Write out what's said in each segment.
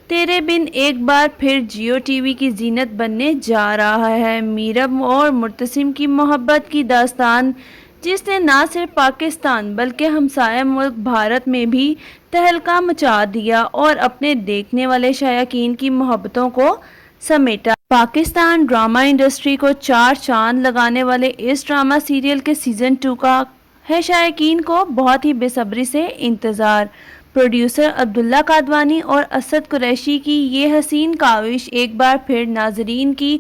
تیرے بن ایک بار پھر جیو ٹی وی کی زینت بننے جا رہا ہے۔ میرب اور مرتسم کی محبت کی داستان، جس نے نہ صرف پاکستان بلکہ ہمسایہ ملک بھارت میں بھی تہلکہ مچا دیا اور اپنے دیکھنے والے شائقین کی محبتوں کو سمیٹا۔ پاکستان ڈرامہ انڈسٹری کو چار چاند لگانے والے اس ڈرامہ سیریل کے سیزن 2 کا ہے شائقین کو بہت ہی بے صبری سے انتظار۔ پروڈیوسر عبداللہ قادوانی اور اسد قریشی کی یہ حسین کاوش ایک بار پھر ناظرین کی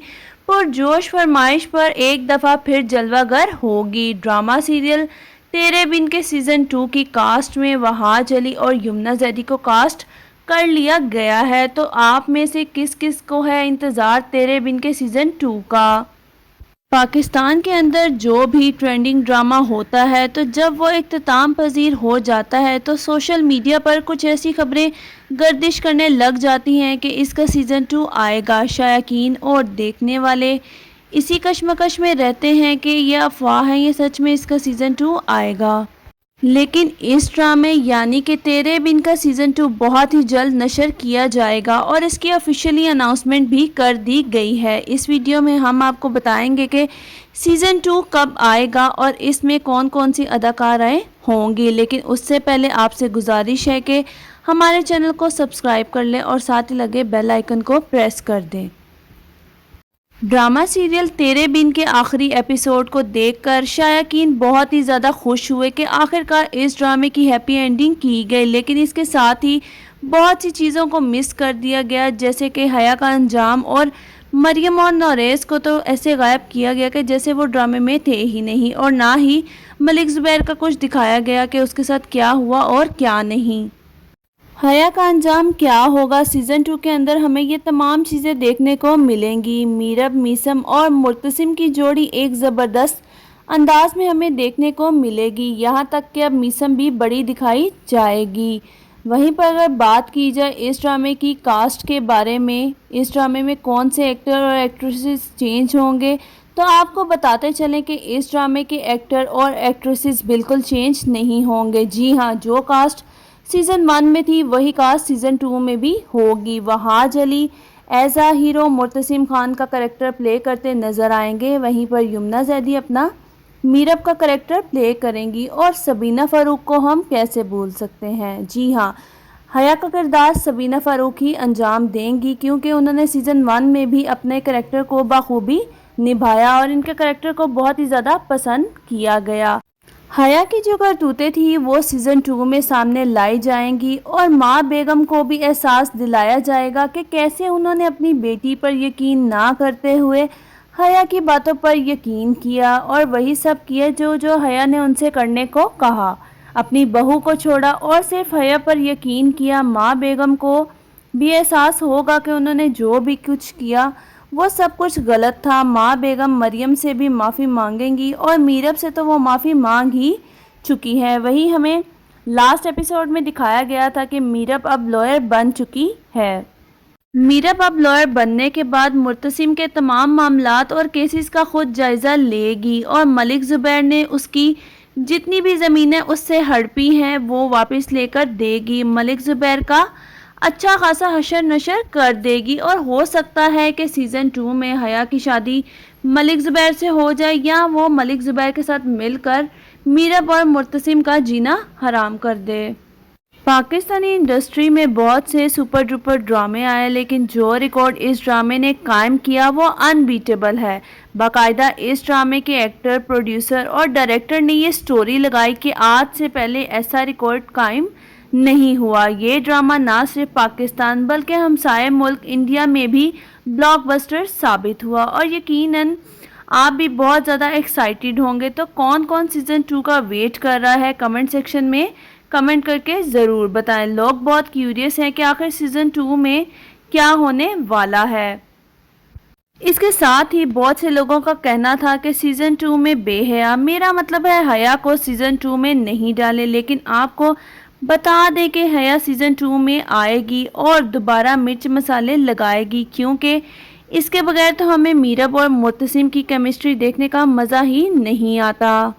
پرجوش فرمائش پر ایک دفعہ پھر جلوہ گر ہوگی۔ ڈرامہ سیریل تیرے بن کے سیزن 2 کی کاسٹ میں وہاج علی اور یمنا زیدی کو کاسٹ کر لیا گیا ہے، تو آپ میں سے کس کس کو ہے انتظار تیرے بن کے سیزن 2 کا؟ پاکستان کے اندر جو بھی ٹرینڈنگ ڈرامہ ہوتا ہے تو جب وہ اختتام پذیر ہو جاتا ہے تو سوشل میڈیا پر کچھ ایسی خبریں گردش کرنے لگ جاتی ہیں کہ اس کا سیزن 2 آئے گا۔ شائقین اور دیکھنے والے اسی کشمکش میں رہتے ہیں کہ یہ افواہ ہے یا سچ میں اس کا سیزن 2 آئے گا۔ لیکن اس ڈرامے یعنی کہ تیرے بن کا سیزن 2 بہت ہی جلد نشر کیا جائے گا اور اس کی آفیشیلی اناؤنسمنٹ بھی کر دی گئی ہے۔ اس ویڈیو میں ہم آپ کو بتائیں گے کہ سیزن 2 کب آئے گا اور اس میں کون کون سی اداکارائیں ہوں گی، لیکن اس سے پہلے آپ سے گزارش ہے کہ ہمارے چینل کو سبسکرائب کر لیں اور ساتھ ہی لگے بیل آئیکن کو پریس کر دیں۔ ڈرامہ سیریل تیرے بن کے آخری ایپیسوڈ کو دیکھ کر شائقین بہت ہی زیادہ خوش ہوئے کہ آخرکار اس ڈرامے کی ہیپی اینڈنگ کی گئی، لیکن اس کے ساتھ ہی بہت سی چیزوں کو مس کر دیا گیا، جیسے کہ حیا کا انجام اور مریم اور نوریز کو تو ایسے غائب کیا گیا کہ جیسے وہ ڈرامے میں تھے ہی نہیں، اور نہ ہی ملک زبیر کا کچھ دکھایا گیا کہ اس کے ساتھ کیا ہوا اور کیا نہیں۔ حیا کا انجام کیا ہوگا سیزن 2 کے اندر ہمیں یہ تمام چیزیں دیکھنے کو ملیں گی۔ میرب میثم اور مرتسم کی جوڑی ایک زبردست انداز میں ہمیں دیکھنے کو ملے گی، یہاں تک کہ اب میثم بھی بڑی دکھائی جائے گی۔ وہیں پر اگر بات کی جائے اس ڈرامے کی کاسٹ کے بارے میں، اس ڈرامے میں کون سے ایکٹر اور ایکٹریسز چینج ہوں گے، تو آپ کو بتاتے چلیں کہ اس ڈرامے کے ایکٹر اور ایکٹریسز بالکل چینج نہیں ہوں گے۔ جی ہاں، جو کاسٹ سیزن 1 میں تھی وہی کاسٹ سیزن 2 میں بھی ہوگی۔ وہاج علی ایز اے ہیرو مرتسم خان کا کریکٹر پلے کرتے نظر آئیں گے، وہیں پر یمنا زیدی اپنا میرب کا کریکٹر پلے کریں گی، اور سبینہ فاروق کو ہم کیسے بھول سکتے ہیں۔ جی ہاں، حیا کا کردار سبینہ فاروق ہی انجام دیں گی، کیونکہ انہوں نے سیزن 1 میں بھی اپنے کریکٹر کو بخوبی نبھایا اور ان کے کریکٹر کو بہت ہی زیادہ پسند کیا گیا۔ حیا کی جو کرتوتیں تھیں وہ سیزن 2 میں سامنے لائی جائیں گی، اور ماں بیگم کو بھی احساس دلایا جائے گا کہ کیسے انہوں نے اپنی بیٹی پر یقین نہ کرتے ہوئے حیا کی باتوں پر یقین کیا، اور وہی سب کیا جو حیا نے ان سے کرنے کو کہا۔ اپنی بہو کو چھوڑا اور صرف حیا پر یقین کیا۔ ماں بیگم کو بھی احساس ہوگا کہ انہوں نے جو بھی کچھ کیا وہ سب کچھ غلط تھا۔ ماں بیگم مریم سے بھی معافی مانگیں گی، اور میرب سے تو وہ معافی مانگ ہی چکی ہے۔ وہی ہمیں لاسٹ ایپیسوڈ میں دکھایا گیا تھا کہ میرب اب لائر بن چکی ہے۔ میرب اب لائر بننے کے بعد مرتسم کے تمام معاملات اور کیسز کا خود جائزہ لے گی، اور ملک زبیر نے اس کی جتنی بھی زمینیں اس سے ہڑپی ہیں وہ واپس لے کر دے گی۔ ملک زبیر کا اچھا خاصا حشر نشر کر دے گی، اور ہو سکتا ہے کہ سیزن 2 میں حیا کی شادی ملک زبیر سے ہو جائے، یا وہ ملک زبیر کے ساتھ مل کر میرب اور مرتسم کا جینا حرام کر دے۔ پاکستانی انڈسٹری میں بہت سے سپر ڈوپر ڈرامے آئے، لیکن جو ریکارڈ اس ڈرامے نے قائم کیا وہ انبیٹیبل ہے۔ باقاعدہ اس ڈرامے کے ایکٹر، پروڈیوسر اور ڈائریکٹر نے یہ سٹوری لگائی کہ آج سے پہلے ایسا ریکارڈ قائم نہیں ہوا۔ یہ ڈرامہ نہ صرف پاکستان بلکہ ہمسائے ملک انڈیا میں بھی بلاک بسٹر ثابت ہوا، اور یقیناً آپ بھی بہت زیادہ ایکسائٹیڈ ہوں گے۔ تو کون کون سیزن 2 کا ویٹ کر رہا ہے کمنٹ سیکشن میں کمنٹ کر کے ضرور بتائیں۔ لوگ بہت کیوریس ہیں کہ آخر سیزن 2 میں کیا ہونے والا ہے۔ اس کے ساتھ ہی بہت سے لوگوں کا کہنا تھا کہ سیزن 2 میں بے حیا، میرا مطلب ہے حیا کو سیزن 2 میں نہیں ڈالے، لیکن آپ کو بتا دیں کہ حیا سیزن 2 میں آئے گی اور دوبارہ مرچ مسالے لگائے گی، کیونکہ اس کے بغیر تو ہمیں میرب اور مرتسم کی کیمسٹری دیکھنے کا مزہ ہی نہیں آتا۔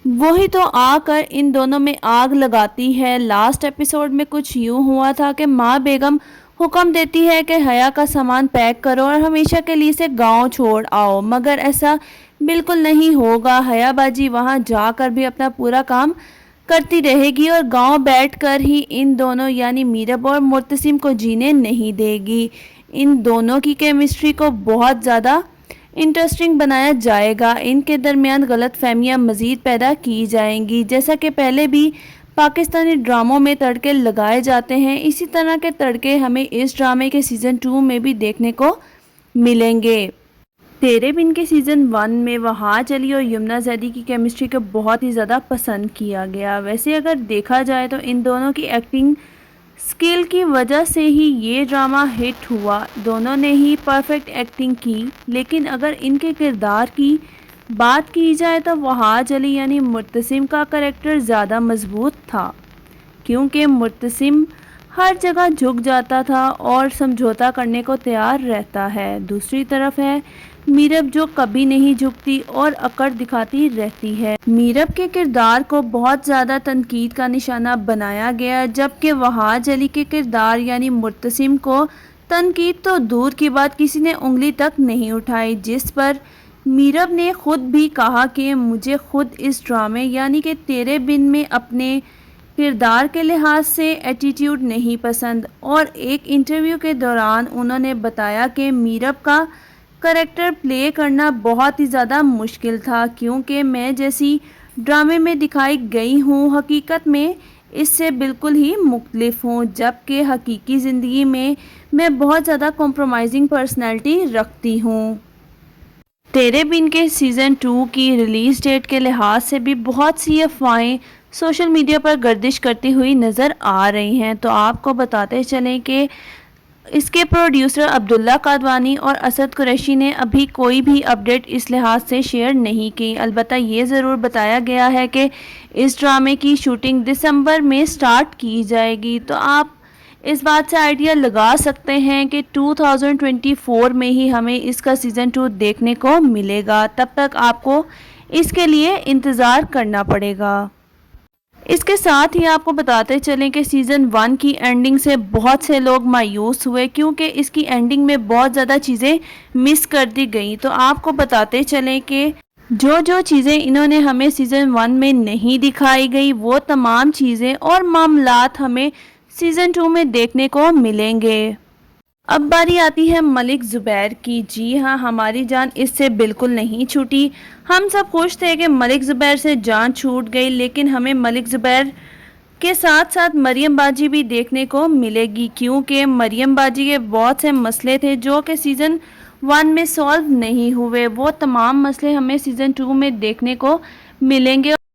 وہی تو آ کر ان دونوں میں آگ لگاتی ہے۔ لاسٹ ایپیسوڈ میں کچھ یوں ہوا تھا کہ ماں بیگم حکم دیتی ہے کہ حیا کا سامان پیک کرو اور ہمیشہ کے لیے اسے گاؤں چھوڑ آؤ، مگر ایسا بالکل نہیں ہوگا۔ حیا باجی وہاں جا کر بھی اپنا پورا کام کرتی رہے گی اور گاؤں بیٹھ کر ہی ان دونوں یعنی میرب اور مرتسم کو جینے نہیں دے گی۔ ان دونوں کی کیمسٹری کو بہت زیادہ انٹرسٹنگ بنایا جائے گا، ان کے درمیان غلط فہمیاں مزید پیدا کی جائیں گی۔ جیسا کہ پہلے بھی پاکستانی ڈراموں میں تڑکے لگائے جاتے ہیں، اسی طرح کے تڑکے ہمیں اس ڈرامے کے سیزن 2 میں بھی دیکھنے کو ملیں گے۔ تیرے بن کے سیزن 1 میں وہاج علی اور یمنا زیدی کی کیمسٹری کو بہت ہی زیادہ پسند کیا گیا۔ ویسے اگر دیکھا جائے تو ان دونوں کی ایکٹنگ سکل کی وجہ سے ہی یہ ڈرامہ ہٹ ہوا، دونوں نے ہی پرفیکٹ ایکٹنگ کی۔ لیکن اگر ان کے کردار کی بات کی جائے تو وہاج علی یعنی مرتسم کا کریکٹر زیادہ مضبوط تھا، کیونکہ مرتسم ہر جگہ جھک جاتا تھا اور سمجھوتا کرنے کو تیار رہتا ہے۔ دوسری طرف ہے میرب جو کبھی نہیں جھکتی اور اکڑ دکھاتی رہتی ہے۔ میرب کے کردار کو بہت زیادہ تنقید کا نشانہ بنایا گیا، جبکہ وہاج علی کے کردار یعنی مرتسم کو تنقید تو دور کی بات کسی نے انگلی تک نہیں اٹھائی، جس پر میرب نے خود بھی کہا کہ مجھے خود اس ڈرامے یعنی کہ تیرے بن میں اپنے کردار کے لحاظ سے ایٹیٹیوڈ نہیں پسند، اور ایک انٹرویو کے دوران انہوں نے بتایا کہ میرب کا کریکٹر پلے کرنا بہت ہی زیادہ مشکل تھا، کیونکہ میں جیسی ڈرامے میں دکھائی گئی ہوں حقیقت میں اس سے بالکل ہی مختلف ہوں، جبکہ حقیقی زندگی میں بہت زیادہ کمپرومائزنگ پرسنالٹی رکھتی ہوں۔ تیرے بن کے سیزن 2 کی ریلیز ڈیٹ کے لحاظ سے بھی بہت سی افواہیں سوشل میڈیا پر گردش کرتی ہوئی نظر آ رہی ہیں، تو آپ کو بتاتے چلیں کہ اس کے پروڈیوسر عبداللہ قادوانی اور اسد قریشی نے ابھی کوئی بھی اپڈیٹ اس لحاظ سے شیئر نہیں کی۔ البتہ یہ ضرور بتایا گیا ہے کہ اس ڈرامے کی شوٹنگ دسمبر میں سٹارٹ کی جائے گی، تو آپ اس بات سے آئیڈیا لگا سکتے ہیں کہ 2024 میں ہی ہمیں اس کا سیزن 2 دیکھنے کو ملے گا۔ تب تک آپ کو اس کے لیے انتظار کرنا پڑے گا۔ اس کے ساتھ ہی آپ کو بتاتے چلیں کہ سیزن 1 کی اینڈنگ سے بہت سے لوگ مایوس ہوئے، کیونکہ اس کی اینڈنگ میں بہت زیادہ چیزیں مس کر دی گئیں۔ تو آپ کو بتاتے چلیں کہ جو چیزیں انہوں نے ہمیں سیزن 1 میں نہیں دکھائی گئی، وہ تمام چیزیں اور معاملات ہمیں سیزن 2 میں دیکھنے کو ملیں گے۔ اب باری آتی ہے ملک زبیر کی۔ جی ہاں، ہماری جان اس سے بالکل نہیں چھوٹی۔ ہم سب خوش تھے کہ ملک زبیر سے جان چھوٹ گئی، لیکن ہمیں ملک زبیر کے ساتھ ساتھ مریم باجی بھی دیکھنے کو ملے گی، کیونکہ مریم باجی کے بہت سے مسئلے تھے جو کہ سیزن 1 میں سالو نہیں ہوئے، وہ تمام مسئلے ہمیں سیزن 2 میں دیکھنے کو ملیں گے۔